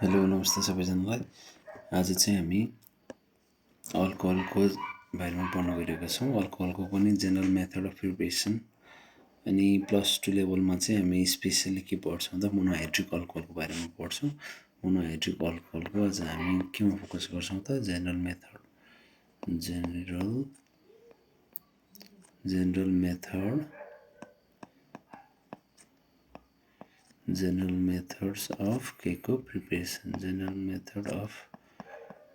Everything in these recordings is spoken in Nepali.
हेलो नमस्ते सबैजनालाई। आज चाहिँ हामी अल्कोहलको बारेमा पढ्न गइरहेका छौँ। अल्कोहलको पनि जेनरल मेथड अफ प्रिपरेसन अनि +2 लेभलमा चाहिँ हामी स्पेसली के पढ्छौँ त मोनोहाइड्रिक अल्कोहलको बारेमा पढ्छौँ। मोनोहाइड्रिक अल्कोहलको आज हामी केमा फोकस गर्छौँ त जेनरल मेथड्स अफ केको preparation general method of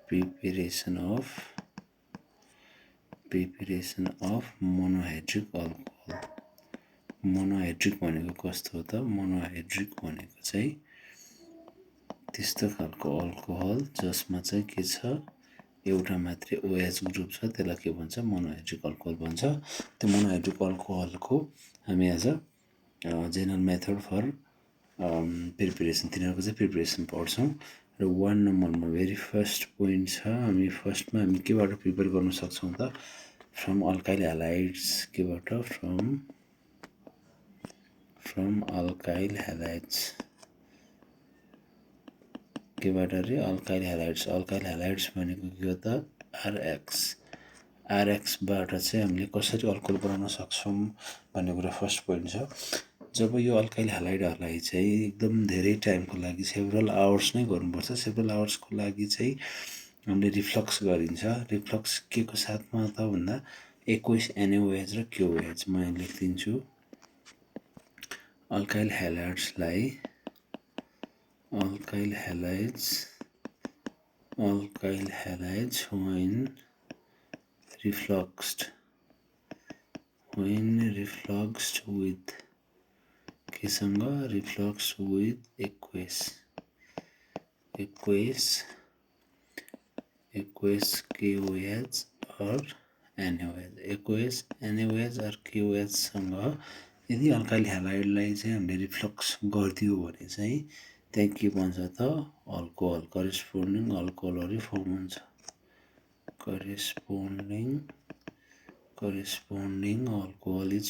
preparation of monohydric alcohol. Monohydric भनेको कस्तो हो त? मोनोहाइड्रिक भनेको चाहिँ त्यस्तो खालको अल्कोहल जसमा चाहिँ के छ, एउटा मात्रै OH ग्रुप छ, त्यसलाई के भन्छ? मोनोहाइड्रिक अल्कोहल भन्छ। त्यो मोनोहाइड्रिक अल्कोहलको हामी आज जेनरल मेथड फर प्रिपरेसन, तिनीहरूको चाहिँ प्रिपरेसन पढ्छौँ। र 1 नम्बरमा भेरी फर्स्ट पोइन्ट छ, हामी फर्स्टमा हामी केबाट प्रिपेयर गर्न सक्छौँ त? From alkyl halides. केबाट? From alkyl halides. केबाट रे? अल्काइल ह्यालाइड्स। अल्काइल ह्यालाइड्स भनेको के हो त? आरएक्सबाट चाहिँ हामीले कसरी अल्कोहल बनाउन सक्छौँ भन्ने कुरा फर्स्ट पोइन्ट छ। जब यो अल्काइल ह्यालाइडहरूलाई चाहिँ एकदम धेरै टाइमको लागि सेभरल आवर्स नै गर्नुपर्छ, सेभरल आवर्सको लागि चाहिँ हामीले रिफ्लक्स गरिन्छ। रिफ्लक्स के को साथमा त भन्दा एक्वेस NaOH र KOH। म यहाँ लेखिदिन्छु। अल्काइल ह्यालाइड्सलाई alkyl halides when refluxed with केसँग? refluxed with aqueous KOH or NaOH। aqueous NaOH or KOH सँग यदि अल्काइल ह्यालाइडलाई चाहिँ हामीले रिफ्लक्स गरिदियो भने चाहिँ त्यहाँ के बन्छ त? अल्कोहल, करेस्पोन्डिङ अल्कोहलहरू फर्म हुन्छ। Corresponding alcohol is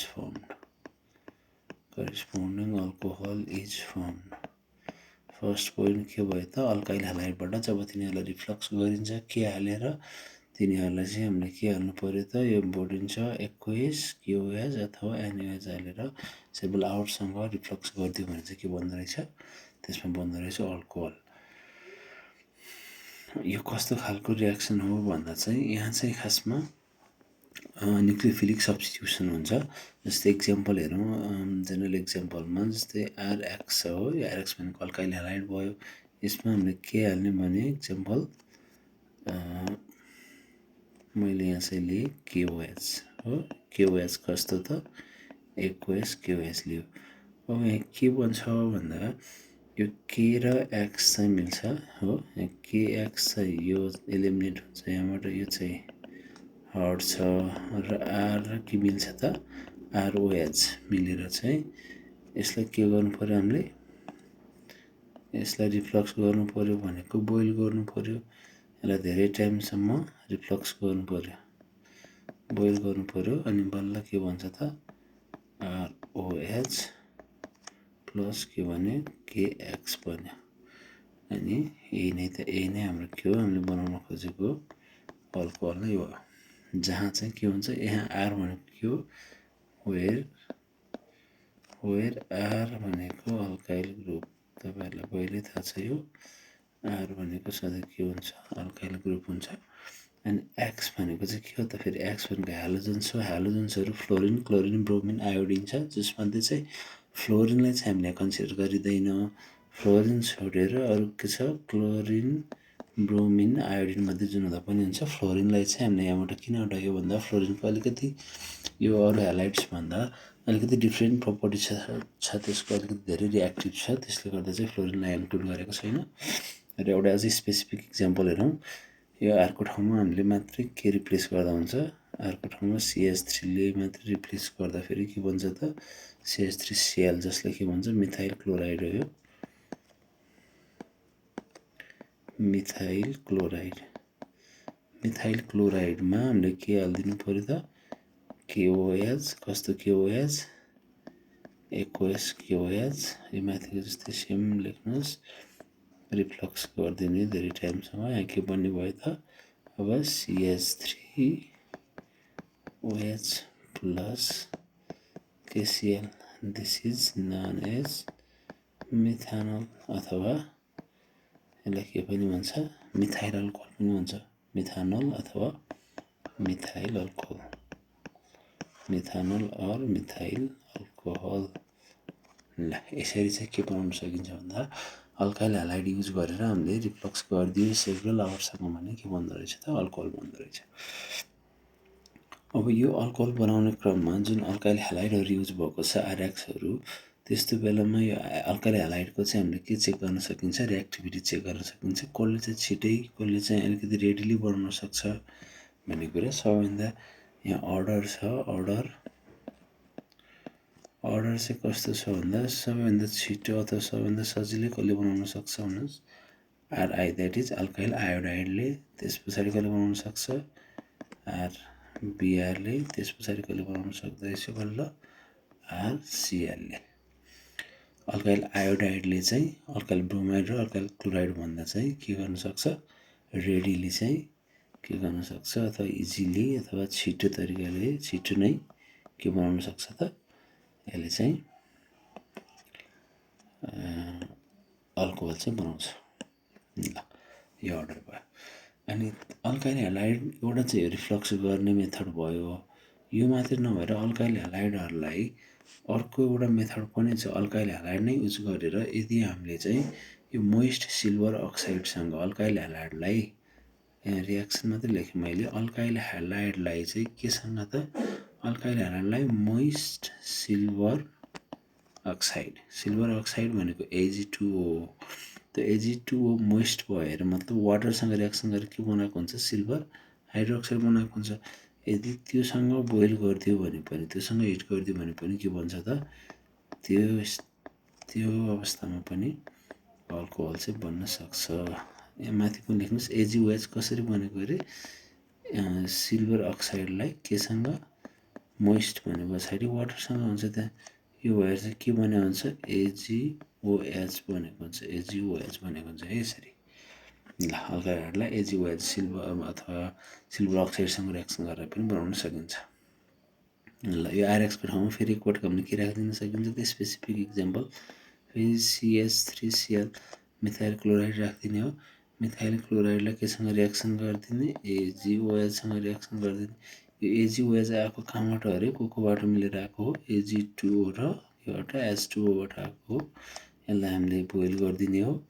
firmed. First point के भयो त? अल्काइल ह्यालाइडबाट जब तिनीहरूलाई रिफ्लक्स गरिन्छ के हालेर, तिनीहरूलाई चाहिँ हामीले के हाल्नु पर्यो त? यो बोडिन्छ एक्वेस KOH अथवा NaOH हालेर सेभरल आवर्ससँग रिफ्लक्स गरिदियो भने चाहिँ के बन्दो रहेछ? त्यसमा बन्दो रहेछ अल्कोहल। यो कस्तो खालको रियाक्सन हो भन्दा चाहिँ यहाँ चाहिँ खासमा न्युक्लियोफिलिक सब्स्टिट्युसन हुन्छ। जस्तै इक्जाम्पल हेरौँ, जेनरल इक्जाम्पलमा जस्तै आरएक्स हो। आरएक्स भनेको अल्काइल ह्यालाइड भयो। यसमा हामीले के हाल्ने भने इक्जाम्पल मैले यहाँ चाहिँ लिएँ KOH हो। KOH कस्तो त? एक्वेस KOH लियो। अब यहाँ के बन्छ भन्दा यो K र X चाहिँ मिल्छ हो। यहाँ KX चाहिँ यो एलिमिनेट हुन्छ यहाँबाट, यो चाहिँ हर्ड छ। र R के मिल्छ त? ROH मिलेर चाहिँ यसलाई के गर्नु पर्यो? हामीले यसलाई रिफ्लक्स गर्नु पर्यो भनेको बोइल गर्नु पर्यो। यसलाई धेरै टाइमसम्म रिफ्लक्स गर्नु पर्यो अनि बल्ल के भन्छ त? ROH प्लस के भने KX बन्यो। अनि यही नै हाम्रो के हो? हामीले बनाउन खोजेको अल्कोहल नै हो। जहाँ चाहिँ के हुन्छ, यहाँ R भनेको के हो? वेयर R भनेको अल्काइल ग्रुप। तपाईँहरूलाई पहिले थाहा छ यो R भनेको सधैँ के हुन्छ? अल्काइल ग्रुप हुन्छ। अनि X भनेको चाहिँ के हो त? फेरि X भनेको ह्यालोजन्स हो। ह्यालोजन्सहरू फ्लोरिन, क्लोरिन, ब्रोमिन, आयोडिन छ, जसमध्ये चाहिँ फ्लोरिनलाई चाहिँ हामीले कन्सिडर गरिँदैन। फ्लोरिन छोडेर अरू के छ? क्लोरिन, ब्रोमिन, आयोडिन मध्ये जुन हुँदा पनि हुन्छ। फ्लोरिनलाई चाहिँ हामीले यहाँबाट किन हटायो भन्दा फ्लोरिनको अलिकति यो अरू ह्यालाइड्सभन्दा अलिकति डिफ्रेन्ट प्रपर्टी छ, त्यसको अलिकति धेरै रियाक्टिभ छ, त्यसले गर्दा चाहिँ फ्लोरिनलाई इन्क्लुड गरेको छैन। र एउटा अझै स्पेसिफिक इक्जाम्पल हेरौँ। यो आरको ठाउँमा हामीले मात्रै के रिप्लेस गर्दा हुन्छ? आरको ठाउँमा CH3ले मात्रै रिप्लेस गर्दाखेरि के बन्छ त? CH3Cl, जसले के भन्छ? मिथाइल क्लोराइड हो। यो मिथाइल क्लोराइडमा हामीले के हालिदिनु पर्यो त? KOH। कस्तो KOH? Aqueous KOH। यो माथिको जस्तै सेम लेख्नुहोस्, रिफ्लक्स गरिदिने धेरै टाइमसम्म। यहाँ के बन्ने भयो त अब CH3OH plus KCl। This is known as methanol अथवा यसलाई के पनि भन्छ मिथाइल अल्कोहल पनि भन्छ। मिथानल अथवा methyl alcohol, methanol or methyl alcohol. ल यसरी चाहिँ के बनाउन सकिन्छ भन्दा अल्काइल ह्यालाइड युज गरेर हामीले रिफ्लक्स गरिदियो सेभरल आवरसम्म भने के बन्दो रहेछ त अल्कोहल बन्दो रहेछ। अब यो अल्कोहल बनाउने क्रममा जुन अल्काइल ह्यालाइडहरू युज भएको छ आरएक्सहरू, त्यस्तो बेलामा यो अल्काइल ह्यालाइडको चाहिँ हामीले के चेक गर्न सकिन्छ, रिएक्टिभिटी चेक गर्न सकिन्छ। कसले चाहिँ छिटै कसले चाहिँ अलिकति रेडिली बनाउन सक्छ भन्ने कुरा। सबैभन्दा यहाँ अर्डर छ। अर्डर चाहिँ कस्तो छ भन्दा सबैभन्दा छिटो अथवा सबैभन्दा सजिलै कसले बनाउन सक्छ भन्नुहोस्, आरआई द्याट इज अल्काइल आयोडाइडले। त्यस पछाडि कसले बनाउन सक्छ, आरबिआरले। त्यस पछाडि कसले बनाउन सक्दैछ बल्ल, आरसिएलले। अल्काइल आयोडाइडले चाहिँ अल्काइल ब्रोमाइड र अल्काइल क्लोराइड भन्दा चाहिँ के गर्न सक्छ, रेडिली चाहिँ के गर्न सक्छ अथवा इजिली अथवा छिटो तरिकाले छिटो नै के बनाउन सक्छ त यसले चाहिँ अल्कोहल चाहिँ बनाउँछ। ल यो अर्डर भयो। अनि अल्काइल ह्यालाइड एउटा चाहिँ रिफ्लक्स गर्ने मेथड भयो। यो मात्रै नभएर अल्काइल ह्यालाइडहरूलाई अर्को एउटा मेथड पनि छ। अल्काइल ह्यालाइड नै युज गरेर यदि हामीले चाहिँ यो मोइस्ट सिल्भर अक्साइडसँग अल्काइल ह्यालाइडलाई, यहाँ रियाक्सन मात्रै लेखेँ मैले, अल्काइल ह्यालाइडलाई चाहिँ केसँग त अल्काइल ह्यालाइडलाई मोइस्ट सिल्भर अक्साइड भनेको Ag2O हो। त्यो Ag2O मोइस्ट भएर मतलब वाटरसँग रिएक्सन गरेर के बनाएको हुन्छ, सिल्भर हाइड्रोक्साइड बनाएको हुन्छ। यदि त्योसँग बोइल गरिदियो भने पनि, त्योसँग हिट गरिदियो भने पनि के भन्छ त त्यो अवस्थामा पनि अल्कोहल चाहिँ बन्न सक्छ। यहाँ माथि पनि लेख्नुहोस्, AgOH कसरी बनेको अरे, सिल्भर अक्साइडलाई केसँग मोइस्ट भने पछाडि वाटरसँग हुन्छ। त्यहाँ यो भएर चाहिँ के बनेको हुन्छ, AgOH बनेको हुन्छ। AgOH बनेको हुन्छ यसरी। ल अल्काइलहरूलाई AgOH सिल्भर अथवा सिल्भर अक्साइडसँग रिएक्सन गरेर पनि बनाउन सकिन्छ। ल यो आरएक्सको ठाउँमा फेरि एकपटक हामीले के राखिदिन सकिन्छ त स्पेसिफिक इक्जाम्पल, फेरि CH3Cl मिथाइल क्लोराइड राखिदिने हो। मिथाइल क्लोराइडलाई केसँग रिएक्सन गरिदिने, AgOHसँग रिएक्सन गरिदिने। यो AgOH आएको कहाँबाट अरे, कोबाट मिलेर आएको हो, Ag2O र योबाट H2Oबाट आएको हो। यसलाई हामीले बोइल गरिदिने हो।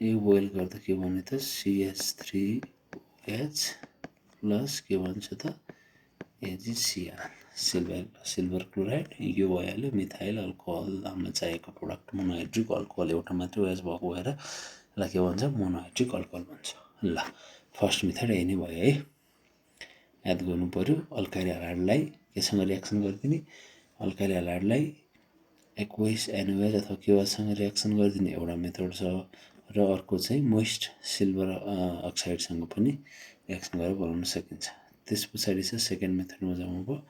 यो बोइल गर्दा के भन्यो त CH3OH प्लस के भन्छ त AgCl, सिल्भर क्लोराइड। यो भइहाल्यो मिथाइल अल्कोहल। हामीलाई चाहिएको प्रोडक्ट मोनोहाइड्रिक अल्कोहल, एउटा मात्रै OH भएको भएर यसलाई के भन्छ, मोनोहाइड्रिक अल्कोहल भन्छ। ल फर्स्ट मेथड यही नै भयो है, याद गर्नु पर्यो। अल्काइल ह्यालाइडलाई केसँग रिएक्सन गरिदिने, अल्काइल ह्यालाइडलाई एक्वाइस NaOH अथवा KOH सँग रिएक्सन गरिदिने एउटा मेथड छ, र अर्को चाहिँ मोइस्ट सिल्भर अक्साइडसँग पनि रिएक्सन गरेर बनाउन सकिन्छ। त्यस पछाडि चाहिँ सेकेन्ड मेथडमा जाउँ। अब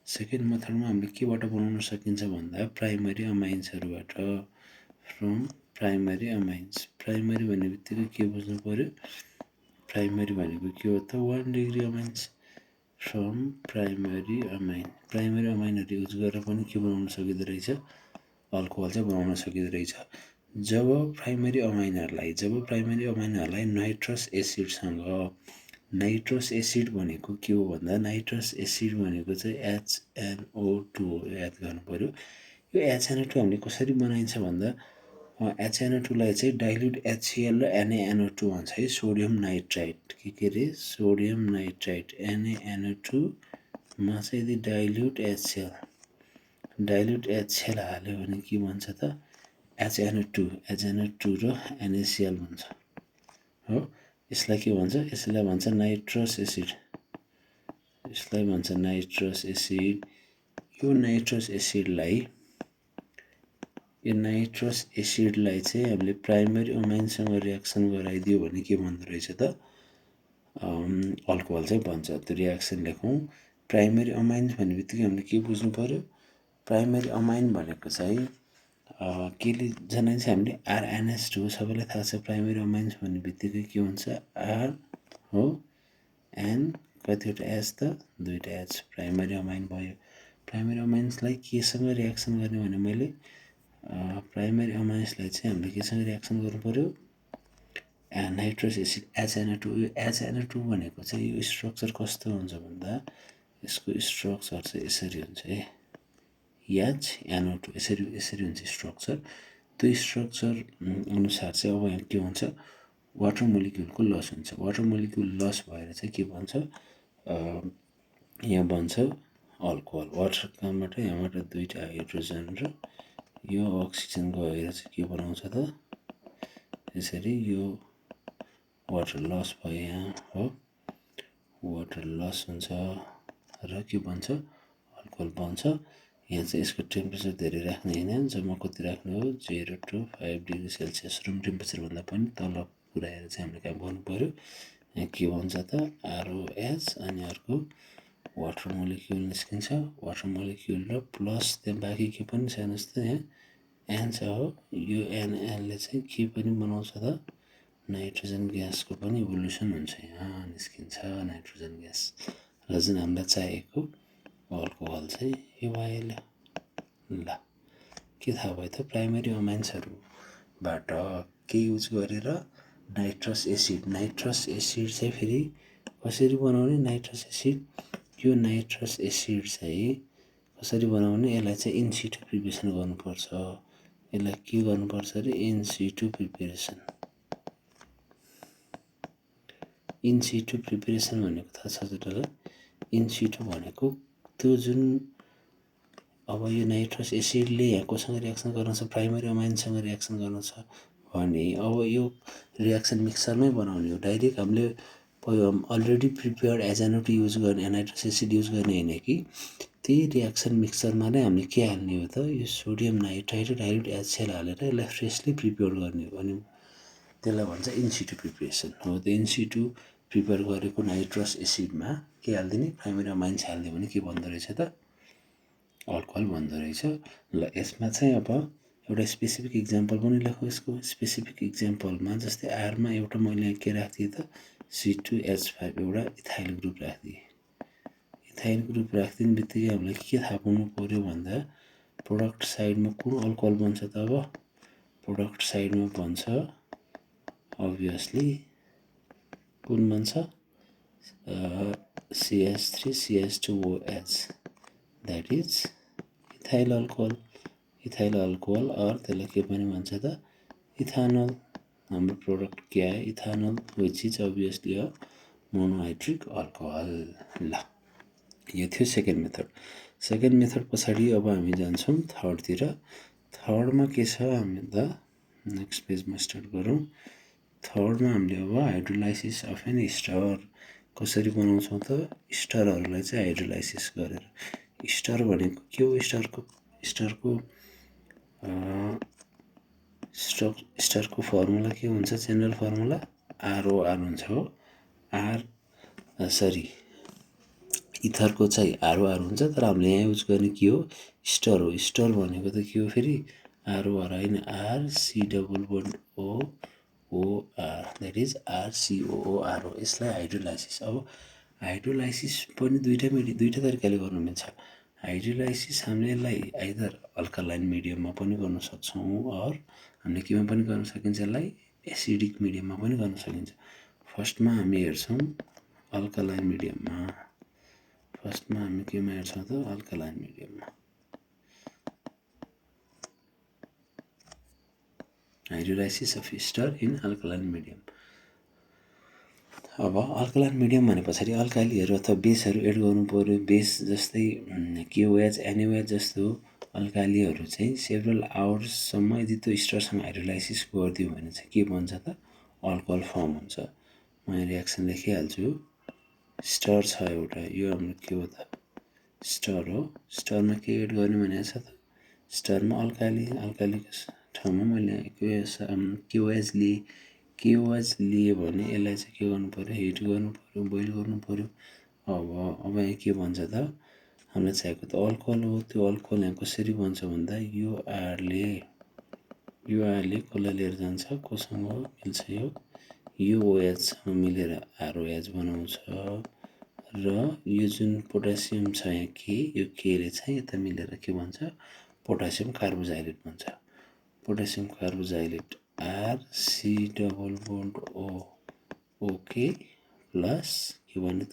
सेकेन्ड मेथडमा हामीले केबाट बनाउन सकिन्छ भन्दा प्राइमरी अमाइन्सहरूबाट, फ्रम प्राइमरी अमाइन्स। प्राइमरी भन्ने बित्तिकै के बुझ्नु पर्यो, प्राइमरी भनेको के हो त 1 degree amines. From primary amine, primary अमाइनहरू युज गरेर पनि के बनाउन सकिँदो रहेछ, अल्कोहल चाहिँ बनाउन सकिँदो रहेछ। जब प्राइमरी अमाइनहरूलाई नाइट्रस एसिडसँग, नाइट्रस एसिड भनेको के हो भन्दा, नाइट्रस एसिड भनेको चाहिँ HNO2 हो, याद गर्नु पर्यो। यो HNO2 हामीले कसरी बनाइन्छ भन्दा, HNO2लाई चाहिँ डाइल्युट HCl र NaNO2 भन्छ है, सोडियम नाइट्राइट। के अरे, सोडियम नाइट्राइट NaNO2 मा चाहिँ यदि डाइल्युट HCl हाल्यो भने के भन्छ त HNO2 र NaCl भन्छ हो। यसलाई के भन्छ, यसलाई भन्छ नाइट्रस एसिड, यसलाई भन्छ नाइट्रस एसिड। यो नाइट्रस एसिडलाई चाहिँ हामीले प्राइमरी अमाइनसँग रिएक्सन गराइदियो भने के भन्दो रहेछ त अल्कोहल चाहिँ बन्छ। त्यो रिएक्सन लेखौँ। प्राइमरी अमाइन्स भन्ने बित्तिकै हामीले के बुझ्नु पर्यो, प्राइमरी अमाइन भनेको चाहिँ केले जनाइन्छ हामीले RNH2 सबैलाई थाहा छ प्राइमेरी अमाइन्स भन्ने बित्तिकै के हुन्छ आर हो एन कतिवटा एच त दुईवटा एच प्राइमेरी अमाइन भयो प्राइमेरी अमाइन्सलाई केसँग रियाक्सन गर्ने भने मैले प्राइमेरी अमाइन्सलाई चाहिँ हामीले केसँग रियाक्सन गर्नु पऱ्यो नाइट्रस एसिड HNO2 यो HNO2 भनेको चाहिँ यो स्ट्रक्चर कस्तो हुन्छ भन्दा यसको स्ट्रक्चर चाहिँ यसरी हुन्छ है HNO2 यसरी यसरी हुन्छ स्ट्रक्चर त्यो स्ट्रक्चर अनुसार चाहिँ अब यहाँ के हुन्छ वाटर मोलिक्युलको लस हुन्छ वाटर मोलिक्युल लस भएर चाहिँ के भन्छ यहाँ बन्छ अल्कोहल वाटर कहाँबाट यहाँबाट दुईवटा हाइड्रोजन र यो अक्सिजन गएर चाहिँ के बनाउँछ त यसरी यो वाटर लस भयो यहाँ हो वाटर लस हुन्छ र के बन्छ अल्कोहल बन्छ यहाँ चाहिँ यसको टेम्परेचर धेरै राख्ने होइन जम्मा कति राख्ने हो 0 to 5 डिग्री सेल्सियस रुम टेम्परेचरभन्दा पनि तल पुऱ्याएर चाहिँ हामीले काम गर्नु पऱ्यो यहाँ के भन्छ त ROH अनि अर्को वाटर मोलिक्युल निस्किन्छ वाटर मोलिक्युल र प्लस त्यहाँ बाँकी के पनि छ हेर्नुहोस् त यहाँ एन छ हो यो एनएलले चाहिँ के पनि बनाउँछ त नाइट्रोजन ग्यासको पनि इभोल्युसन हुन्छ यहाँ निस्किन्छ नाइट्रोजन ग्यास र जुन हामीलाई चाहिएको अल्कोहल चाहिँ यो भयो ल के थाहा भयो त प्राइमेरी अमाइन्सहरूबाट के युज गरेर नाइट्रस एसिड चाहिँ फेरि कसरी बनाउने नाइट्रस एसिड यो नाइट्रस एसिड चाहिँ कसरी बनाउने यसलाई चाहिँ इनसिटु प्रिपरेसन गर्नुपर्छ यसलाई के गर्नुपर्छ अरे इनसिटु प्रिपरेसन इनसिटु प्रिपरेसन भनेको थाहा छ तपाईँलाई इनसिटु भनेको त्यो जुन अब यो नाइट्रस एसिडले यहाँ कोसँग रियाक्सन गर्न छ प्राइमेरी अमाइनसँग रियाक्सन गर्न छ भने अब यो रियाक्सन मिक्सरमै बनाउने हो डाइरेक्ट हामीले अलरेडी प्रिपेयर्ड HNO2 युज गर्ने नाइट्रस एसिड युज गर्ने होइन कि त्यही रियाक्सन मिक्सरमा नै हामीले के हाल्ने हो त यो सोडियम नाइट्राइड र डाइल्युट HCl हालेर यसलाई फ्रेसली प्रिपेयर गर्ने हो अनि त्यसलाई भन्छ इनसिटु प्रिपरेसन हो त्यो इनसिटु प्रिपेयर गरेको नाइट्रस एसिडमा के हालिदिने प्राइमेरी अमाइन्स हालिदियो भने के भन्दो रहेछ त अल्कोहल भन्दो रहेछ ल यसमा चाहिँ अब एउटा स्पेसिफिक इक्जाम्पल पनि लेखौँ यसको स्पेसिफिक इक्जाम्पलमा जस्तै आरमा एउटा मैले के राखिदिएँ त C2H5 एउटा इथाइल ग्रुप राखिदिएँ इथाइल ग्रुप राखिदिने बित्तिकै हामीलाई के थाहा पाउनु पऱ्यो भन्दा प्रोडक्ट साइडमा कुन अल्कोहल बन्छ त अब प्रोडक्ट साइडमा बन्छ अभियसली कुन बन्छ CH3CH2OH that is ethyl alcohol और त्यसलाई के पनि भन्छ त इथानल हाम्रो प्रोडक्ट के आयो ethanol which is obviously a monohydric alcohol ल यो थियो सेकेन्ड मेथड पछाडि अब हामी जान्छौँ थर्डतिर थर्डमा के छ हामी त नेक्स्ट पेजमा स्टार्ट गरौँ थर्डमा हामीले अब हाइड्रोलाइसिस अफ एन स्टार कसरी बनाउँछौँ त स्टारहरूलाई चाहिँ हाइड्रोलाइसिस गरेर स्टार भनेको के हो स्टारको फर्मुला के हुन्छ जेनरल फर्मुला ROR हुन्छ हो इथरको चाहिँ ROR हुन्छ तर हामीले यहाँ युज गर्ने के हो स्टार हो स्टार भनेको त के हो फेरि ROR होइन RCOOR द्याट इज RCOOR हो यसलाई हाइड्रोलाइसिस अब हाइड्रोलाइसिस पनि दुईवटा तरिकाले गर्नु मिल्छ हाइड्रोलाइसिस हामीले यसलाई आइदर अल्कालाइन मिडियममा पनि गर्न सक्छौँ अर हामीले केमा पनि गर्न सकिन्छ यसलाई एसिडिक मिडियममा पनि गर्न सकिन्छ फर्स्टमा हामी हेर्छौँ अल्कालाइन मिडियममा हामी केमा हेर्छौँ त अल्कालाइन मिडियममा hydrolysis of ester in alkaline medium अब अल्कालाइन मिडियम भने पछाडि अल्कालीहरू अथवा बेसहरू एड गर्नु पऱ्यो बेस जस्तै KOH NaOH जस्तो अल्कालीहरू चाहिँ सेभरल आवर्ससम्म यदि त्यो स्टारसँग हाइड्रोलाइसिस गरिदियो भने चाहिँ के बन्छ त अल्कोहल फर्म हुन्छ म यहाँ रियाक्सन लेखिहाल्छु स्टार छ एउटा यो हाम्रो के हो त स्टार हो स्टारमा के एड गर्ने भनेको छ त स्टारमा अल्कालीको ठाउँमा मैले KOH लिए भने यसलाई चाहिँ के गर्नु पऱ्यो हिट गर्नु पऱ्यो बोइल गर्नु पऱ्यो अब यहाँ के भन्छ त हामीलाई चाहिएको त अल्कोहल हो त्यो अल्कोहल यहाँ कसरी बन्छ भन्दा यो आरले यो आरले कसलाई लिएर जान्छ, कोसँग मिल्छ यो OH मिलेर ROH बनाउँछ र यो जुन पोटासियम छ यहाँ के, यो केले चाहिँ यता मिलेर के भन्छ, पोटासियम कार्बोजाइलेट भन्छ। Potassium carboxylate RC double bond okay plus के भन्यो त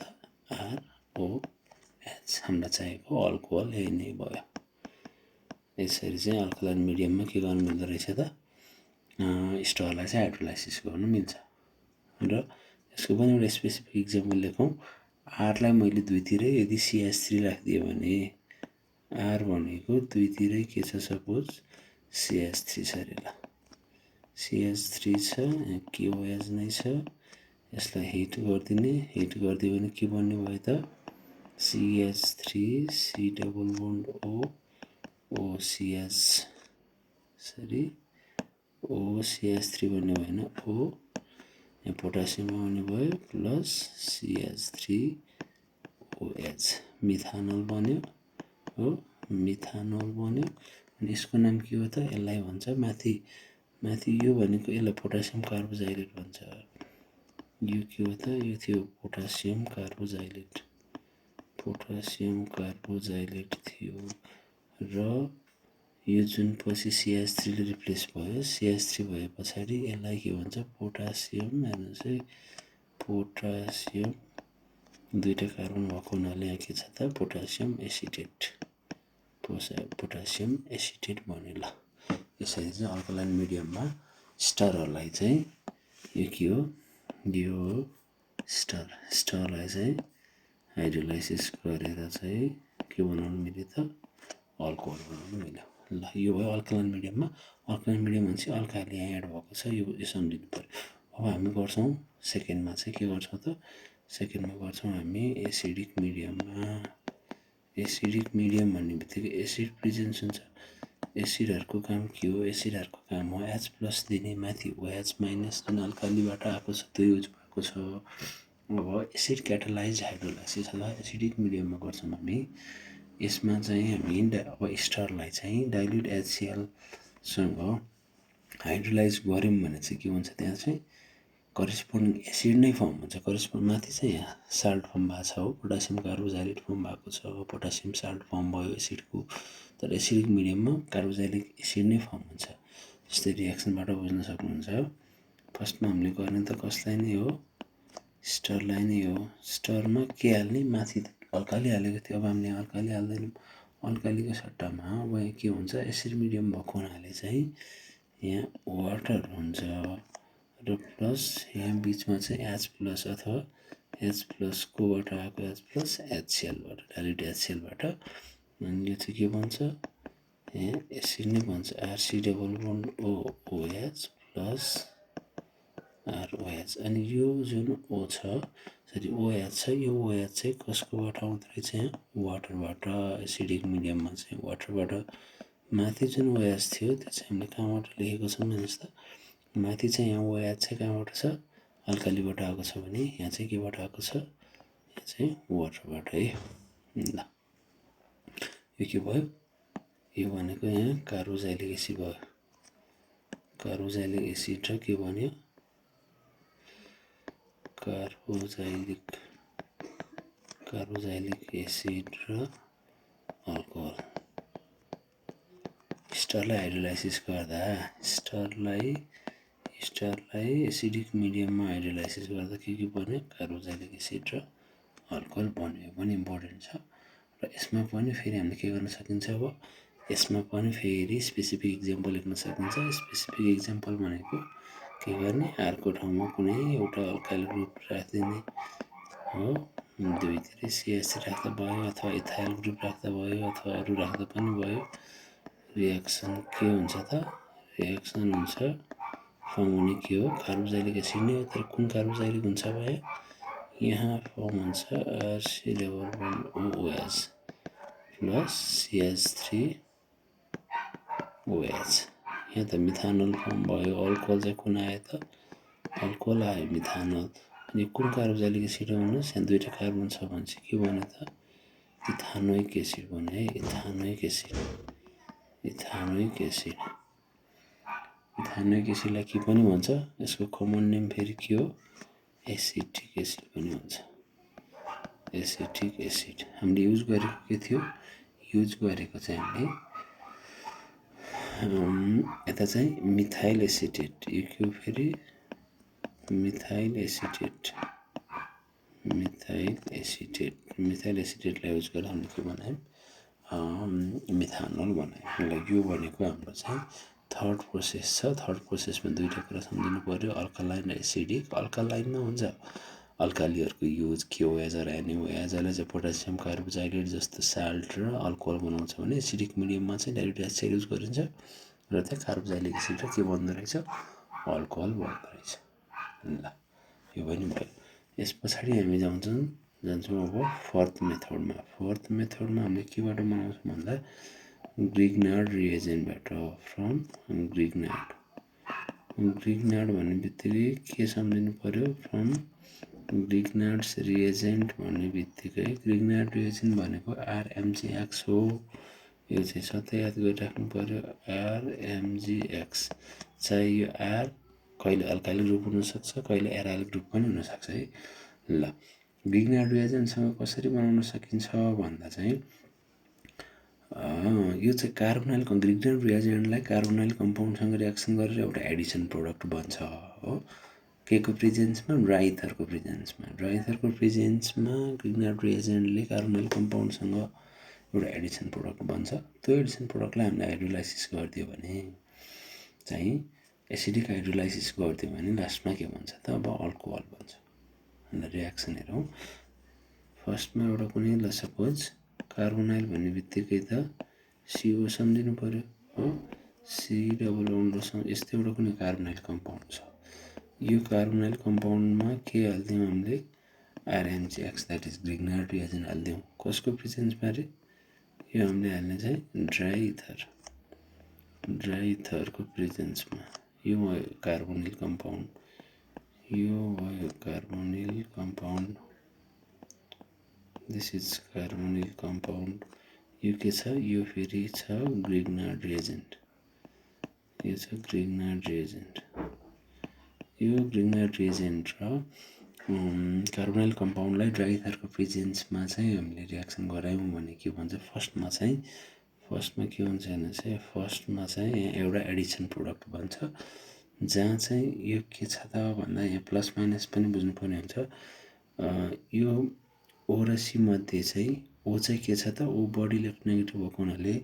ROH। हामीलाई चाहिएको अल्कोहल यही नै भयो। यसरी चाहिँ अल्कलाइन मिडियममा के गर्नु मिल्दो रहेछ त, स्टरलाई चाहिँ हाइड्रोलाइसिस गर्नु मिल्छ। र यसको पनि एउटा स्पेसिफिक इक्जाम्पल लेखौँ। आरलाई मैले दुईतिरै यदि CH3 राखिदिएँ भने आर भनेको दुईतिरै के छ, सपोज CH3 छ अरे ल, CH3 छ, KOH नै छ, यसलाई हिट गरिदिने, हिट गरिदियो भने के बन्ने भयो त CH3 C double bond OCH, sorry OCH3 भन्ने भएन, O यहाँ पोटासियम आउने भयो प्लस CH3OH, मिथानल बन्यो हो, मिथानल बन्यो। अनि यसको नाम के हो त, यसलाई भन्छ माथि यो भनेको यसलाई पोटासियम कार्बोजाइलेट भन्छ। यो के हो त, यो थियो पोटासियम कार्बोजाइलेट, पोटासियम कार्बोजाइलेट थियो। र यो जुन पछि CH3 ले रिप्लेस भयो, CH3 भए पछाडि यसलाई के भन्छ, पोटासियम, हेर्नुहोस् है, पोटासियम दुईटा कार्बन भएको हुनाले यहाँ के छ त, पोटासियम एसिटेट, पोटासियम एसिटेट भन्यो ल। यसरी चाहिँ अल्कलाइन मिडियममा स्टरहरूलाई चाहिँ यो के हो, यो स्टरलाई चाहिँ हाइड्रोलाइसिस गरेर चाहिँ के बनाउनु मिल्यो त, अल्कोहल बनाउनु मिल्यो ल। यो भयो अल्कलाइन मिडियममा। अल्कलाइन मिडियम भनेपछि अल्काइल यहाँ एड भएको छ, यो सम्झिनु पऱ्यो। अब हामी गर्छौँ सेकेन्डमा चाहिँ के गर्छौँ त, सेकेन्डमा गर्छौँ हामी एसिडिक मिडियममा। एसिडिक मिडियम भन्ने बित्तिकै एसिड प्रेजेन्स हुन्छ। एसिडहरूको काम के हो, एसिडहरूको काम हो H+ दिने, माथि OH- जुन अल्कालीबाट आएको छ त्यो युज भएको छ। अब एसिड क्याटालाइज हाइड्रोलाइसिस अथवा एसिडिक मिडियममा गर्छौँ हामी। यसमा चाहिँ हामी अब स्टरलाई चाहिँ डाइल्युट HCl सँग हाइड्रोलाइज गऱ्यौँ भने चाहिँ के हुन्छ, त्यहाँ चाहिँ करेस्पोन्डिङ एसिड नै फर्म हुन्छ। माथि चाहिँ यहाँ साल्ट फर्म भएको छ हो, पोटासियम कार्बोजाइलेट फर्म भएको छ, पोटासियम साल्ट फर्म भयो एसिडको। तर एसिडिक मिडियममा कार्बोजाइलिक एसिड नै फर्म हुन्छ। जस्तै रियाक्सनबाट बुझ्न सक्नुहुन्छ। फर्स्टमा हामीले गर्ने त कसलाई नै हो, स्टरलाई नै हो। स्टरमा के हाल्ने, माथि अल्काली हालेको थियो, अब हामीले अल्काली हाल्दैनौँ। अल्कालीको सट्टामा अब यहाँ के हुन्छ, एसिड मिडियम भएको हुनाले चाहिँ यहाँ वाटर हुन्छ र प्लस यहाँ बिचमा चाहिँ H+ अथवा H+ कोबाट आएको H+ HClबाट, डाइल्युट HClबाट। अनि यो चाहिँ के भन्छ, यहाँ एसिड नै भन्छ, RC double bond OH plus ROH। अनि यो जुन O छ, सरी OH छ, यो OH चाहिँ कसकोबाट आउँदो रहेछ, यहाँ वाटरबाट। एसिडिक मिडियममा चाहिँ वाटरबाट। माथि जुन OH थियो त्यो चाहिँ हामीले कहाँबाट लेखेको छौँ हेर्नुहोस् त, माथि चाहिँ यहाँ OH चाहिँ कहाँबाट छ, अल्कालीबाट आएको छ भने यहाँ चाहिँ केबाट आएको छ, यहाँ चाहिँ वाटरबाट है ल। यो के भयो, यो भनेको यहाँ कार्बोजाइलिक एसिड भयो। कार्बोजाइलिक एसिड र के भन्यो, कार्बोजाइलिक एसिड र अल्कोहल। स्टरलाई हाइड्रोलाइसिस गर्दा, स्टरलाई एसिडिक मिडियममा हाइड्रोलाइसिस गर्दा के बन्यो, कार्बोजाइलिक एसिड र अल्कोहल बन्यो। यो पनि इम्पोर्टेन्ट छ। र यसमा पनि फेरि हामीले के गर्न सकिन्छ, अब यसमा पनि फेरि स्पेसिफिक इक्जाम्पल लेख्न सकिन्छ। स्पेसिफिक इक्जाम्पल भनेको के गर्ने, आरको ठाउँमा कुनै एउटा अल्काइल ग्रुप राखिदिने हो, दुईतिरै CH3 राख्दा भयो अथवा इथाइल ग्रुप राख्दा भयो अथवा अरू राख्दा पनि भयो। रियाक्सन के हुन्छ त, रियाक्सन हुन्छ फर्म हुने के हो, कार्बोजाइलिक एसिड नै हो। तर कुन कार्बोजाइलिक हुन्छ भयो, यहाँ फर्म हुन्छ RC double bond OH plus CH3OH। यहाँ त मिथानल फर्म भयो। अल्कोहल चाहिँ कुन आयो त, अल्कोहल आयो, मिथानल। अनि कुन कार्बोजाइलिक एसिड आउनुहोस्, यहाँ दुईवटा कार्बन छ भने चाहिँ के भन्यो त, इथानोइक एसिड भन्यो है, इथानोइक एसिड। इथानोइक एसिडलाई के पनि भन्छ, यसको कमन नेम फेरि के हो, एसिटिक एसिड पनि भन्छ, एसिटिक एसिड। हामीले युज गरेको के थियो, युज गरेको चाहिँ हामीले यता चाहिँ मिथाइल एसिटेट, यो के हो फेरि, methyl acetate, methyl acetate, methyl एसिटेटलाई युज गरेर हामीले के बनायौँ, मिथानल बनायौँ। ल यो भनेको हाम्रो चाहिँ थर्ड प्रोसेस छ। थर्ड प्रोसेसमा दुईवटा कुरा सम्झिनु पर्यो, अल्कालाइन र एसिडिक। अल्कालाइनमा हुन्छ अल्कालीहरूको युज KOH र NaOH चाहिँ पोटासियम कार्बोजाइलेट जस्तो साल्ट र अल्कोहल बनाउँछ भने एसिडिक मिडियममा चाहिँ डाइरेक्ट एसिड युज गरिन्छ र त्यहाँ कार्बोजाइलिक एसिड र के बन्दो रहेछ, अल्कोहल बन्दो रहेछ। ल यो पनि भयो। यस पछाडि हामी जान्छौँ अब फोर्थ मेथडमा। फोर्थ मेथडमा हामीले केबाट बनाउँछौँ भन्दा ग्रिग्नार्ड रिएजेन्टबाट, फ्रम ग्रिग्नार्ड। ग्रिग्नार्ड भन्ने बित्तिकै के सम्झिनु पर्यो, फ्रम ग्रिग्नार्ड्स रिएजेन्ट भन्ने बित्तिकै ग्रिग्नार्ड रिएजेन्ट भनेको RMGX हो। यो चाहिँ सधैँ याद गरिराख्नु पर्यो, RMGX। चाहे यो R कहिले अल्काइल ग्रुप हुनसक्छ, कहिले एराइल ग्रुप पनि हुनसक्छ है। ल ग्रिग्नार्ड रिएजेन्टसँग कसरी बनाउन सकिन्छ भन्दा चाहिँ यो चाहिँ कार्बोनाइल ग्रिग्नार्ड रिएजेन्टलाई कार्बोनाइल कम्पाउन्डसँग रिएक्सन गरेर एउटा एडिसन प्रोडक्ट बन्छ हो। के को प्रेजेन्समा, ड्राइथरको प्रेजेन्समा। ड्राइथरको प्रेजेन्समा ग्रिग्नार्ड रिएजेन्टले कार्बोनाइल कम्पाउन्डसँग एउटा एडिसन प्रोडक्ट बन्छ। त्यो एडिसन प्रोडक्टलाई हामीले हाइड्रोलाइसिस गरिदियो भने चाहिँ एसिडिक हाइड्रोलाइसिस गरिदियो भने लास्टमा के भन्छ त, अब अल्कोहल भन्छ। अन्त रिएक्सन हेरौँ। फर्स्टमा एउटा कुनै ल सपोज कार्बोनाइल भन्ने बित्तिकै त CO सम्झिनु पर्यो हो, C डबल यस्तो एउटा कुनै कार्बोनाइल कम्पाउन्ड छ। यो कार्बोनाइल कम्पाउन्डमा के हाल्दियौँ हामीले, RMGX that is Grignard reagent हाल्दियौँ। कसको प्रेजेन्समा रे, यो हामीले हाल्ने चाहिँ ड्राइथरको प्रेजेन्समा। यो भयो कार्बोनिल कम्पाउन्ड, यो भयो carbonyl compound, this is carbonyl compound. यो के छ, यो फेरि छ ग्रिग्नार्ड रिएजेन्ट, यो छ ग्रिग्नार्ड रिएजेन्ट। यो ग्रिग्नार्ड रिएजेन्ट र कार्बोनाइल कम्पाउन्डलाई ड्राइथरको प्रेजेन्समा चाहिँ हामीले रिएक्सन गरायौँ भने के भन्छ, फर्स्टमा के हुन्छ भने चाहिँ फर्स्टमा चाहिँ यहाँ एउटा एडिसन प्रोडक्ट बन्छ, जहाँ चाहिँ यो के छ त भन्दा यहाँ प्लस माइनस पनि बुझ्नुपर्ने हुन्छ। यो O र C मध्ये चाहिँ O चाहिँ के छ त, O बढी इलेक्ट्रोनेगेटिभ भएको हुनाले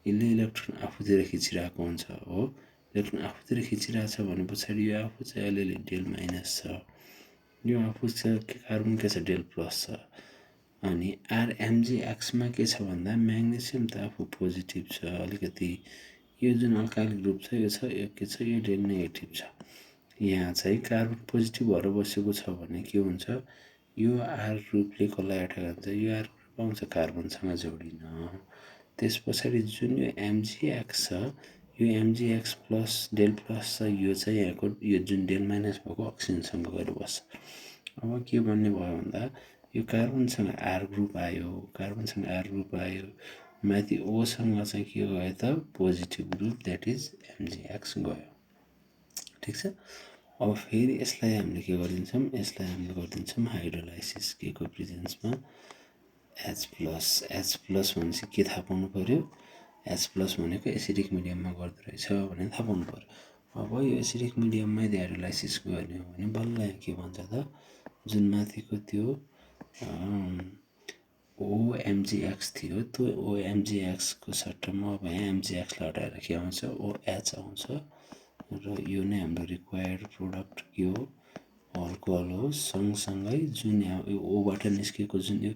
यसले इलेक्ट्रोन आफूतिर खिचिरहेको हुन्छ हो। इलेक्ट्रोन आफूतिर खिचिरहेको छ भने पछाडि यो आफू चाहिँ अलिअलि डेल माइनस छ, यो आफू चाहिँ कार्बन के छ, डेल प्लस छ। अनि RMGXमा के छ भन्दा म्याग्नेसियम त आफू पोजिटिभ छ अलिकति, यो जुन अल्काइल ग्रुप छ यो के छ, यो डेल नेगेटिभ छ। यहाँ चाहिँ कार्बन पोजिटिभ भएर बसेको छ भने के हुन्छ, यो R ग्रुपले कसलाई एट्याक हुन्छ, यो R ग्रुप आउँछ कार्बनसँग जोडिन। त्यस पछाडि जुन यो MGX छ, यो MGX प्लस डेल प्लस छ, यो चाहिँ यहाँको यो जुन डेल माइनस भएको अक्सिजनसँग गएर बस्छ। अब के भन्ने भयो भन्दा यो कार्बनसँग R ग्रुप आयो, माथि ओसँग चाहिँ के गयो त, positive group that is MGX गयो। ठिक छ। अब फेरि यसलाई हामीले के गरिदिन्छौँ, यसलाई हामीले गरिदिन्छौँ हाइड्रोलाइसिस, के को प्रेजेन्समा, H प्लस भनेपछि के थाहा पाउनु पर्यो, H प्लस भनेको एसिडिक मिडियममा गर्दो रहेछ भनेर थाहा पाउनु पर्यो। अब यो एसिडिक मिडियममै हाइड्रोलाइसिस गर्ने हो भने बल्ल यहाँ के भन्छ त, जुन माथिको त्यो OMGX थियो, त्यो OMGX को सट्टामा अब यहाँ MGXलाई हटाएर के आउँछ, OH आउँछ र यो नै हाम्रो रिक्वायर्ड प्रोडक्ट के हो, अल्कोहल हो। सँगसँगै जुन यहाँ यो ओबाट निस्केको जुन यो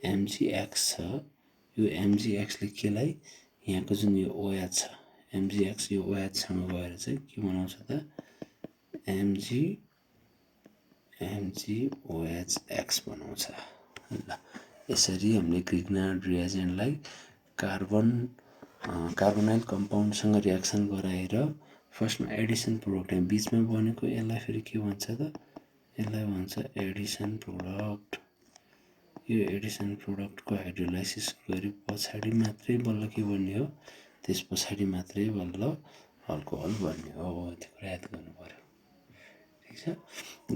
MGX छ, यो MGXले केलाई, यहाँको जुन यो OH छ, MGX यो OHसँग गएर चाहिँ के बनाउँछ त, MgOHX बनाउँछ। ल यसरी हामीले ग्रिग्नार्ड रिएजेन्टलाई कार्बोनाइल कम्पाउन्डसँग रिएक्सन गराएर फर्स्टमा एडिसन प्रोडक्ट यहाँ बिचमा बनेको यसलाई फेरि के भन्छ त, यसलाई भन्छ एडिसन प्रोडक्ट। यो एडिसन प्रोडक्टको हाइड्रोलाइसिस गरे पछाडि मात्रै बल्ल के बन्ने हो, त्यस पछाडि मात्रै बल्ल अल्कोहल बन्ने हो। त्यो कुरा याद गर्नु पऱ्यो। ठिक छ।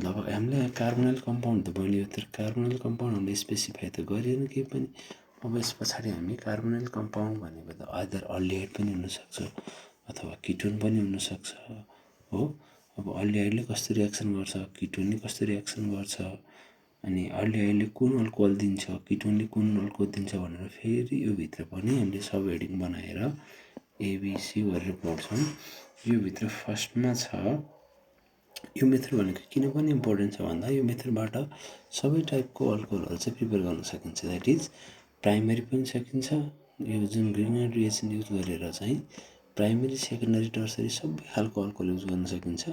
अब हामीले कार्बोनाइल कम्पाउन्ड त बनियो, तर कार्बोनाइल कम्पाउन्ड हामीले स्पेसिफाई त गरिएन केही पनि। अब यस पछाडि हामी कार्बोनाइल कम्पाउन्ड भनेको त आइदर अल्डिहाइड पनि हुनसक्छ अथवा किटोन पनि हुनसक्छ हो। अब अल्डिहाइडले कस्तो रियाक्सन गर्छ, किटोनले कस्तो रियाक्सन गर्छ, अनि अल्डिहाइडले कुन अल्कोहल दिन्छ, किटोनले कुन अल्कोहल दिन्छ भनेर फेरि यो भित्र पनि हामीले सब हेडिङ बनाएर एबिसी गरेर पढ्छौँ। यो भित्र फर्स्टमा छ यो मेथड भनेको किन पनि इम्पोर्टेन्ट छ भन्दा यो मेथडबाट सबै टाइपको अल्कोहलहरू चाहिँ प्रिपेयर गर्न सकिन्छ। द्याट इज प्राइमेरी पनि सकिन्छ, यो जुन ग्रिगनार्ड रिएक्सन युज गरेर चाहिँ प्राइमेरी सेकेन्डरी टर्सरी सबै खालको अल्कोहल युज गर्न सकिन्छ।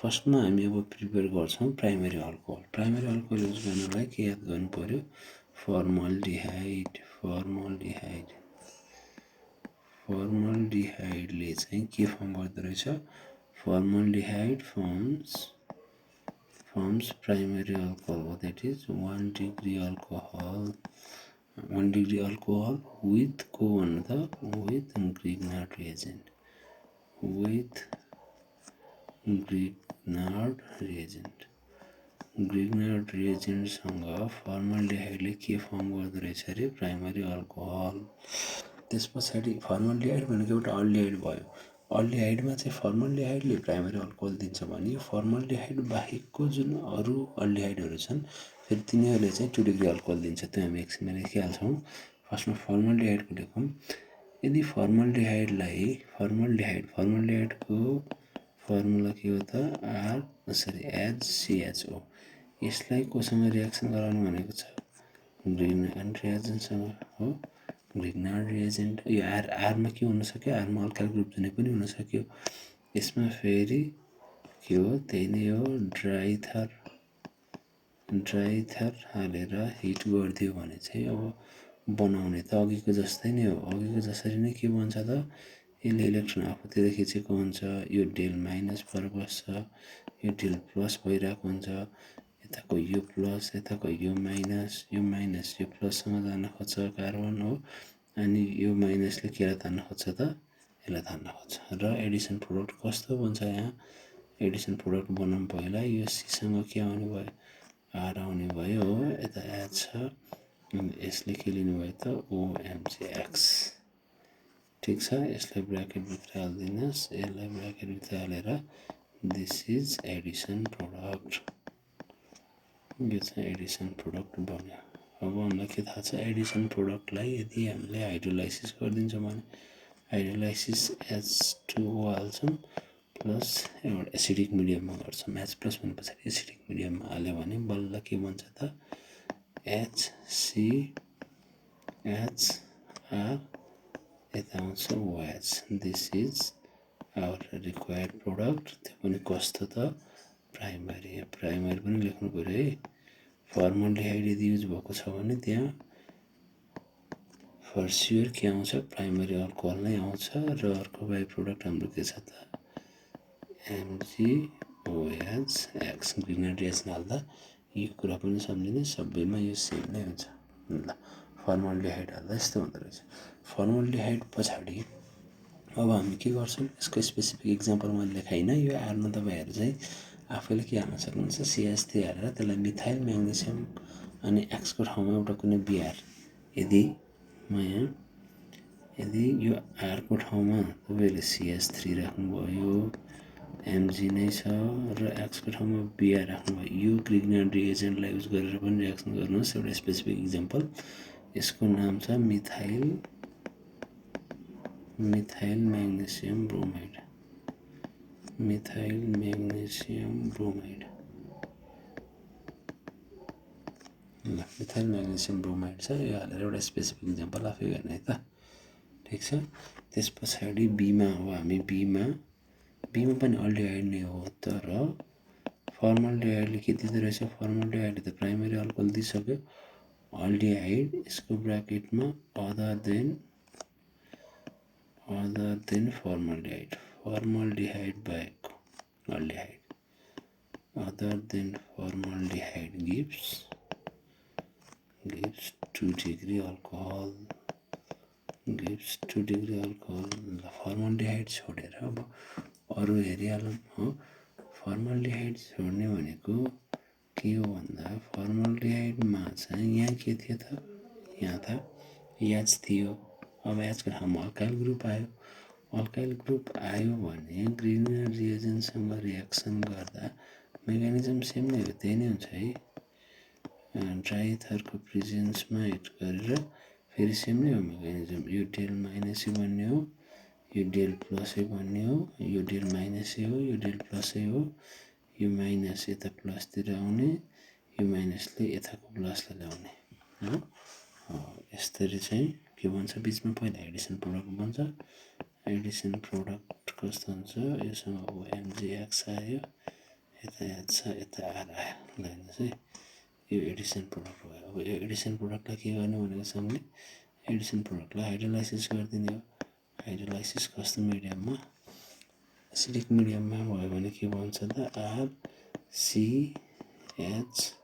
फर्स्टमा हामी अब प्रिपेयर गर्छौँ primary alcohol. Primary alcohol use गर्नलाई के याद गर्नु पऱ्यो, फर्मल्डिहाइड। फर्मल्डिहाइडले चाहिँ के फर्म गर्दो रहेछ, फर्मल्डिहाइड forms primary alcohol, that is 1 degree alcohol with with Grignard reagent, Grignard reagentसँग फर्मल्डिहाइडले के फर्म गर्दो रहेछ अरे, प्राइमरी अल्कोहल। त्यस पछाडि फर्मल्डिहाइड भनेको एउटा अल्डिहाइड भयो। अल्डिहाइडमा चाहिँ फर्मल्डिहाइडले प्राइमरी अल्कोहल दिन्छ भने यो फर्मल्डिहाइड बाहेकको जुन अरू अल्डिहाइडहरू छन् फेरि तिनीहरूले चाहिँ 2 डिग्री अल्कोहल दिन्छ। त्यो हामी एकछिनमा लेखिहाल्छौँ। फर्स्टमा फर्मल्डिहाइडको लेखौँ। यदि फर्मल्डिहाइडको फर्मुला के हो त, HCHO। यसलाई कोसँग रियाक्सन गराउनु भनेको छ, ग्रिग्नार्ड रिएजेन्टसँग हो। ग्रिग्नार्ड रिएजेन्ट यो आरमा के हुन सक्यो, आरमा अल्काइल ग्रुप जुनै पनि हुन सक्यो। यसमा फेरि के हो, त्यही नै हो, ड्राइथर हालेर हिट गरिदियो भने चाहिँ अब बनाउने त अघिको जस्तै नै हो। अघिको जसरी नै के भन्छ त, यसले इलेक्ट्रोन आफूतिर खिचेको हुन्छ, यो डेल माइनस भएर बस्छ, यो डेल प्लस भइरहेको हुन्छ, यताको यो प्लस यताको यो माइनस यो प्लससँग जान खोज्छ कार्बन हो, अनि यो माइनसले केलाई तान्न खोज्छ त, यसलाई तान्न खोज्छ। र एडिसन प्रोडक्ट कस्तो बन्छ, यहाँ एडिसन प्रोडक्ट बनाउनु पहिला यो सीसँग के आउने भयो, आर आउने भयो हो। यता एच छ, यसले के लिनु भयो त, OMgX। ठिक छ, यसलाई ब्राकेटभित्र हालिदिनुहोस्, यसलाई ब्राकेटभित्र हालेर दिस इज एडिसन प्रोडक्ट। यो चाहिँ एडिसन प्रोडक्ट बन्यो। अब हामीलाई के थाहा छ, एडिसन प्रोडक्टलाई यदि हामीले हाइड्रोलाइसिस गरिदिन्छौँ भने हाइड्रोलाइसिस H2O हाल्छौँ प्लस एउटा एसिडिक मिडियममा गर्छौँ। H प्लस भने पछाडि एसिडिक मिडियममा हाल्यो भने बल्ल के बन्छ त, HCHR, यता आउँछ OH। This is our required product. त्यो पनि कस्तो त, प्राइमरी पनि लेख्नु पऱ्यो है। फर्मल्डिहाइड यदि युज भएको छ भने त्यहाँ फर स्योर के आउँछ, प्राइमरी अल्कोहल नै आउँछ। र अर्को बाई प्रोडक्ट हाम्रो के छ त, MgOH। ग्रिग्नार्ड रिएक्सन हाल्दा यो कुरा पनि सम्झिने, सबैमा यो सेम नै हुन्छ। ल फर्मल्डिहाइड हाल्दा यस्तो हुँदो रहेछ। फर्मल्डिहाइड पछाडि अब हामी के गर्छौँ, यसको स्पेसिफिक इक्जाम्पल मैले लेखाइनँ। यो आरमा तपाईँहरू चाहिँ आफैले के हाल्न सक्नुहुन्छ, CH3 हालेर त्यसलाई मिथाइल म्याग्नेसियम अनि एक्सको ठाउँमा एउटा कुनै बिआर, यदि यो आरको ठाउँमा तपाईँले CH3 राख्नुभयो, Mg नै छ, र एक्सको ठाउँमा बिआर राख्नुभयो, यो ग्रिग्नार्ड रिएजेन्टलाई युज गरेर पनि रिएक्सन गर्नुहोस्। एउटा स्पेसिफिक इक्जाम्पल, यसको नाम छ मिथाइल म्याग्नेसियम ब्रोमाइड। ल मिथाइल म्याग्नेसियम ब्रोमाइड छ, यो हालेर एउटा स्पेसिफिक इक्जाम्पल आफै गर्ने है त। ठिक छ। त्यस पछाडि बीमा हो, हामी बीमा पनि अल्डिहाइड नै हो, तर फर्मल्डिहाइडले के दिँदो रहेछ, फर्मल्डिहाइडले त प्राइमरी अल्कोहल दिइसक्यो। अल्डिहाइड यसको ब्राकेटमा अदर देन फर्मल्डिहाइड बाहेक aldehyde, other than formaldehyde gives 2 degree alcohol, gives 2 degree alcohol. Formaldehyde छोडेर अब अरू हेरिहालौँ हो। फर्मल्डिहाइड छोड्ने भनेको के हो भन्दा फर्मल्डिहाइडमा चाहिँ यहाँ के थियो त, यहाँ त एच थियो। अब एचको ठाउँमा अल्काइल ग्रुप आयो। अल्काइल ग्रुप आयो भने ग्रिनर रिएजेन्टसँग रिएक्सन गर्दा मेकानिजम सेम नै हो, त्यही नै हुन्छ है। ड्राइथरको प्रेजेन्समा हिट गरेर फेरि सेम नै हो मेकानिजम। यो डेल माइनसै बन्ने हो, यो डेल प्लसै बन्ने हो, यो डेल माइनसै हो, यो डेल प्लसै हो। यो माइनस यता प्लसतिर आउने, यो माइनसले यताको प्लसलाई ल्याउने हो। यसरी चाहिँ के भन्छ, बिचमा पहिला एडिसन प्रोडक्ट बन्छ। एडिसन प्रोडक्ट कस्तो हुन्छ, योसँग ओएमजिएक्स आयो, यता एच छ, यता आर आयो। ल हेर्नुहोस् है, यो एडिसन प्रोडक्ट भयो। अब यो एडिसन प्रोडक्टलाई के गर्ने भनेको छ हामीले, एडिसन प्रोडक्टलाई हाइड्रोलाइसिस गरिदिने हो। हाइड्रोलाइसिस कस्तो मिडियममा, एसिडिक मिडियममा भयो भने के भन्छ त, RCHR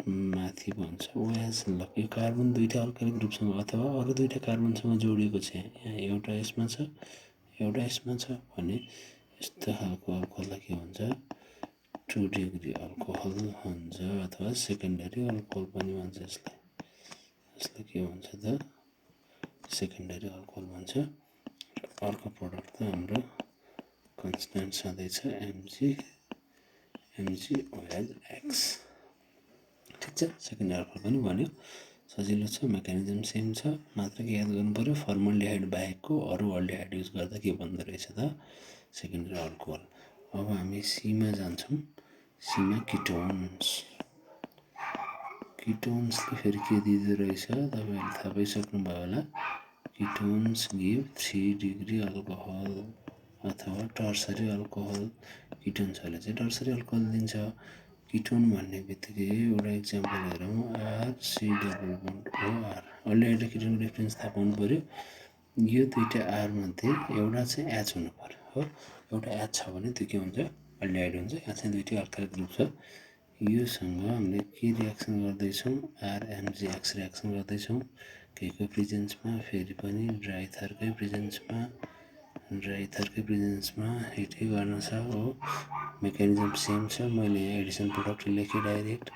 माथि भन्छ OH। ल यो कार्बन दुईवटा अल्काइल ग्रुपसँग अथवा अरू दुईवटा कार्बनसँग जोडिएको छ, यहाँ एउटा यसमा छ एउटा यसमा छ भने यस्तो खालको अल्कोहललाई के भन्छ, 2 डिग्री अल्कोहल भन्छ अथवा सेकेन्डरी अल्कोहल पनि भन्छ। यसलाई के भन्छ त, सेकेन्डरी अल्कोहल भन्छ। अर्को प्रोडक्ट त हाम्रो कन्सटेन्ट छँदैछ MgOH। ठिक छ, सेकेन्डरी अल्कोहल पनि भन्यो, सजिलो छ, मेकानिजम सेम छ। मात्र के याद गर्नु पऱ्यो, फर्मल्डिहाइड बाहेकको अरू अल्डिहाइड युज गर्दा के भन्दो रहेछ त, सेकेन्डरी अल्कोहल। अब हामी सीमा जान्छौँ। सीमा किटोन्स। किटोन्सले फेरि के दिँदो रहेछ तपाईँहरूले थाहा पाइसक्नुभयो होला। किटोन्स गिभ 3 डिग्री अल्कोहल अथवा टर्सरी अल्कोहल। किटोन्सहरूले चाहिँ टर्सरी अल्कोहल दिन्छ। किटोन भन्ने बित्तिकै एउटा इक्जाम्पल हेरौँ, RC double bond OR। Aldehyde र किटोनको डिफ्रेन्स थाहा पाउनु पऱ्यो। यो दुईवटा आर मध्ये एउटा चाहिँ एच हुनु पऱ्यो हो। एउटा एच छ भने त्यो के हुन्छ, अल्डिहाइड हुन्छ। यहाँ चाहिँ दुईवटै अल्काइल ग्रुप छ। योसँग हामीले के रिएक्सन गर्दैछौँ, RMGX रिएक्सन गर्दैछौँ। केको प्रेजेन्समा, फेरि पनि ड्राइथरकै प्रेजेन्समा हिटै गर्न छ हो। मेकानिजम सेम छ। मैले यहाँ एडिसन प्रोडक्ट लेखेँ डाइरेक्ट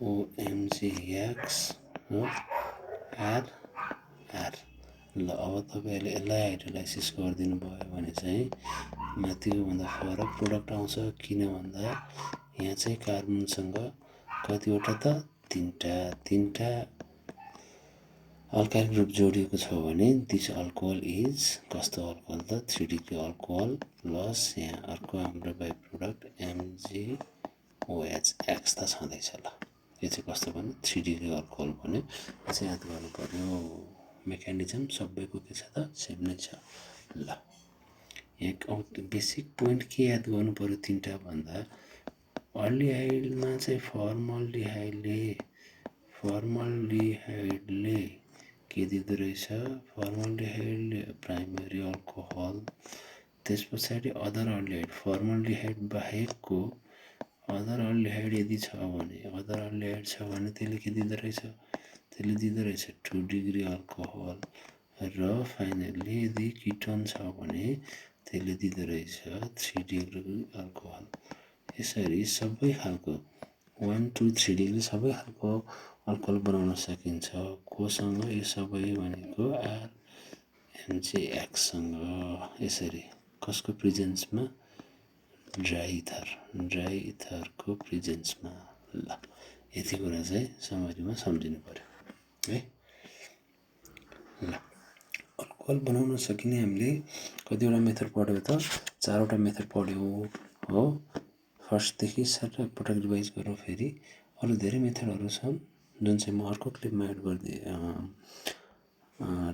RCOMGX हो, आर। ल अब तपाईँहरूले यसलाई हाइड्रोलाइसिस गरिदिनु भयो भने चाहिँ माथिको भन्दा फरक प्रोडक्ट आउँछ। किन भन्दा यहाँ चाहिँ कार्बनसँग कतिवटा त, तिनवटा अल्काइल ग्रुप जोडिएको छ भने दिस अल्कोहल इज कस्तो अल्कोहल त, 3 डिग्री अल्कोहल प्लस यहाँ अर्को हाम्रो बाई प्रोडक्ट MgOH त छँदैछ। ल यो चाहिँ कस्तो भन्यो, 3 डिग्री अल्कोहल भन्यो। यो चाहिँ याद गर्नु पर्यो। मेकानिजम सबैको के छ त, सेम नै छ। ल यहाँ बेसिक पोइन्ट के याद गर्नु पर्यो तिनवटा भन्दा, अल्डिहाइडमा चाहिँ फर्मल्डिहाइडले के दिँदो रहेछ, फर्मल्डिहाइडले प्राइमेरी अल्कोहल। त्यस पछाडि अदर अल्डिहाइड, फर्मल्डिहाइड बाहेकको अदर अल्डिहाइड यदि छ भने, त्यसले के दिँदो रहेछ, त्यसले दिँदो रहेछ 2 डिग्री अल्कोहल। र फाइनल्ली यदि किटोन छ भने त्यसले दिँदो रहेछ 3 डिग्री अल्कोहल। यसरी सबै खालको 1, 2, 3 डिग्री सबै खालको अल्कोहल बनाउन सकिन्छ। कोसँग, यो सबै भनेको RMGXसँग। यसरी कसको प्रेजेन्समा, ड्राइथरको प्रेजेन्समा। ल यति कुरा चाहिँ समरीमा सम्झिनु पऱ्यो है। ल अल्कोहल बनाउन सकिने हामीले कतिवटा मेथड पढ्यो त, 4वटा मेथड पढ्यो हो। फर्स्टदेखि सर एकपटक रिभाइज गरौँ। फेरि अरू धेरै मेथडहरू छन् जुन चाहिँ म अर्को क्लिपमा एड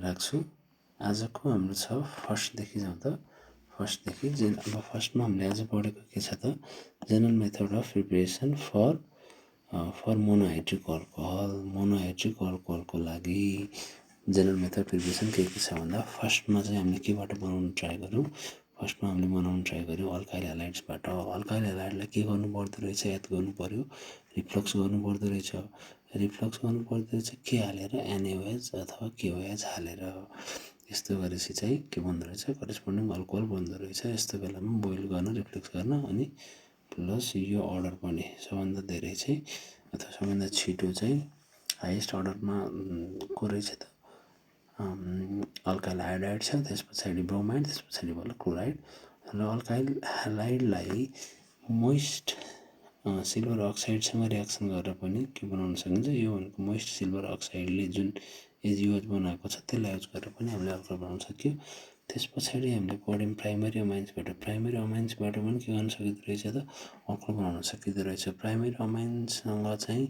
राख्छु। आजको हाम्रो छ फर्स्टदेखि जाउँ त। फर्स्टदेखि अब फर्स्टमा हामीले आज पढेको के छ त, general method of preparation for monohydric alcohol. Monohydric अल्कोहलको लागि जेनरल मेथड प्रिपरेसन के छ भन्दा, फर्स्टमा चाहिँ हामीले केबाट बनाउनु ट्राई गऱ्यौँ, अल्काइल ह्यालाइड्सबाट। अल्काइल ह्यालाइडलाई के गर्नु पर्दो रहेछ याद गर्नु पऱ्यो, रिफ्लक्स गर्नु पर्दो रहेछ। रिफ्लक्स गर्नु पर्दो रहेछ के हालेर NaOH अथवा KOH हालेर यस्तो गरेपछि चाहिँ के बन्दो रहेछ करेस्पोन्डिङ अल्कोहल बन्दो रहेछ यस्तो बेलामा बोइल गर्न रिफ्लक्स गर्न अनि प्लस यो अर्डर पनि सबभन्दा धेरै चाहिँ अथवा सबभन्दा छिटो चाहिँ हाइएस्ट अर्डरमा को रहेछ त अल्काइल हाइड्राइड छ त्यस पछाडि ब्रोमाइड त्यस पछाडि भयो क्लोराइड र अल्काइल हाइलाइडलाई मोइस्ट सिल्भर अक्साइडसँग रियाक्सन गरेर पनि के बनाउन सकिन्छ यो भनेको मोइस्ट सिल्भर अक्साइडले जुन युज बनाएको छ त्यसलाई युज गरेर पनि हामीले अल्कोहल बनाउन सक्यो त्यस पछाडि हामीले पढ्यौँ प्राइमरी अमाइन्सबाट पनि के गर्न सकिँदो रहेछ त अल्कोहल बनाउन सकिँदो रहेछ प्राइमरी अमाइन्ससँग चाहिँ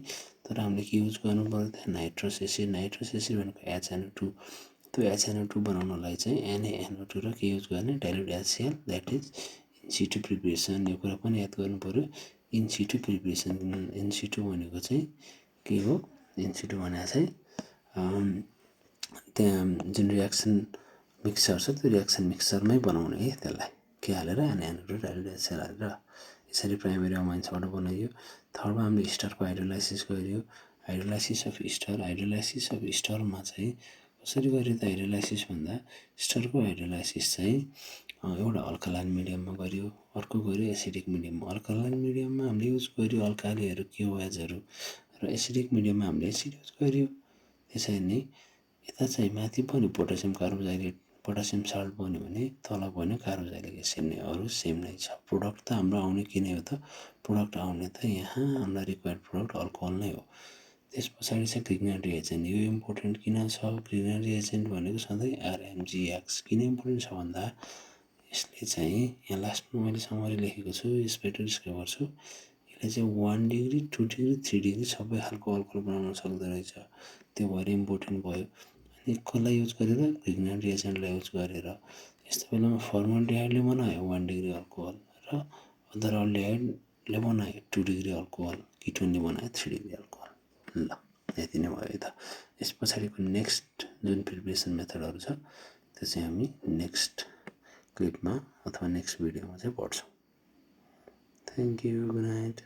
तर हामीले के युज गर्नु पर्यो त नाइट्रस एसिड भनेको HNO2 त्यो HNO2 बनाउनलाई चाहिँ NaNO2 र के युज गर्ने dilute HCl that is in situ preparation यो कुरा पनि याद गर्नु पर्यो इन्सिटु प्रिपरेसन इन्सिटु भनेको चाहिँ के हो इन्सिटु भनेको चाहिँ त्यहाँ जुन रियाक्सन मिक्सर छ त्यो रियाक्सन मिक्सरमै बनाउने है त्यसलाई के हालेर NaNO2 डाइल्युट HCl हालेर यसरी प्राइमरी अमाइन्सबाट बनाइयो थर्डमा हामीले स्टरको हाइड्रोलाइसिस गरियो हाइड्रोलाइसिस अफ स्टरमा चाहिँ कसरी गरियो त हाइड्रोलाइसिस भन्दा स्टरको हाइड्रोलाइसिस चाहिँ एउटा अल्कालाइन मिडियममा गरियो अर्को गरियो एसिडिक मिडियममा अल्कालाइन मिडियममा हामीले युज गरियो अल्कालीहरू KOHहरू र एसिडिक मिडियममा हामीले एसिड युज गरियो त्यसरी नै यता चाहिँ माथि पनि पोटासियम कार्बोजाइलेट पोटासियम साल्ट बन्यो भने तल बन्यो कार्बोजाइलिक एसिड नै अरू सेम नै छ प्रोडक्ट त हाम्रो आउने के नै हो त प्रोडक्ट आउने त यहाँ हामीलाई रिक्वायर्ड प्रोडक्ट अल्कोहल नै हो त्यस पछाडि चाहिँ ग्रिग्नार्ड रिएजेन्ट यो इम्पोर्टेन्ट किन छ ग्रिग्नार्ड रिएजेन्ट भनेको सधैँ RMGX किन इम्पोर्टेन्ट छ भन्दा यसले चाहिँ यहाँ लास्टमा मैले समरी लेखेको छु यसबाट डिस्कभर गर्छु यसले चाहिँ 1 डिग्री 2 डिग्री 3 डिग्री सबै खालको अल्कोहल बनाउन सक्दो रहेछ त्यो भएर इम्पोर्टेन्ट भयो अनि कसलाई युज गरेर ग्रिग्नार्ड रिएजेन्टलाई युज गरेर यस्तो बेलामा फर्मल्डिहाइडले बनायो 1 डिग्री अल्कोहल र अदर अल्डिहाइडले बनायो 2 डिग्री अल्कोहल किटोनले बनायो 3 डिग्री अल्कोहल ल यति नै भयो त यस पछाडिको नेक्स्ट जुन प्रिपरेसन मेथडहरू छ त्यो चाहिँ हामी नेक्स्ट क्लिपमा अथवा नेक्स्ट भिडियोमा चाहिँ पढ्छौँ थ्याङ्क यू गुड नाइट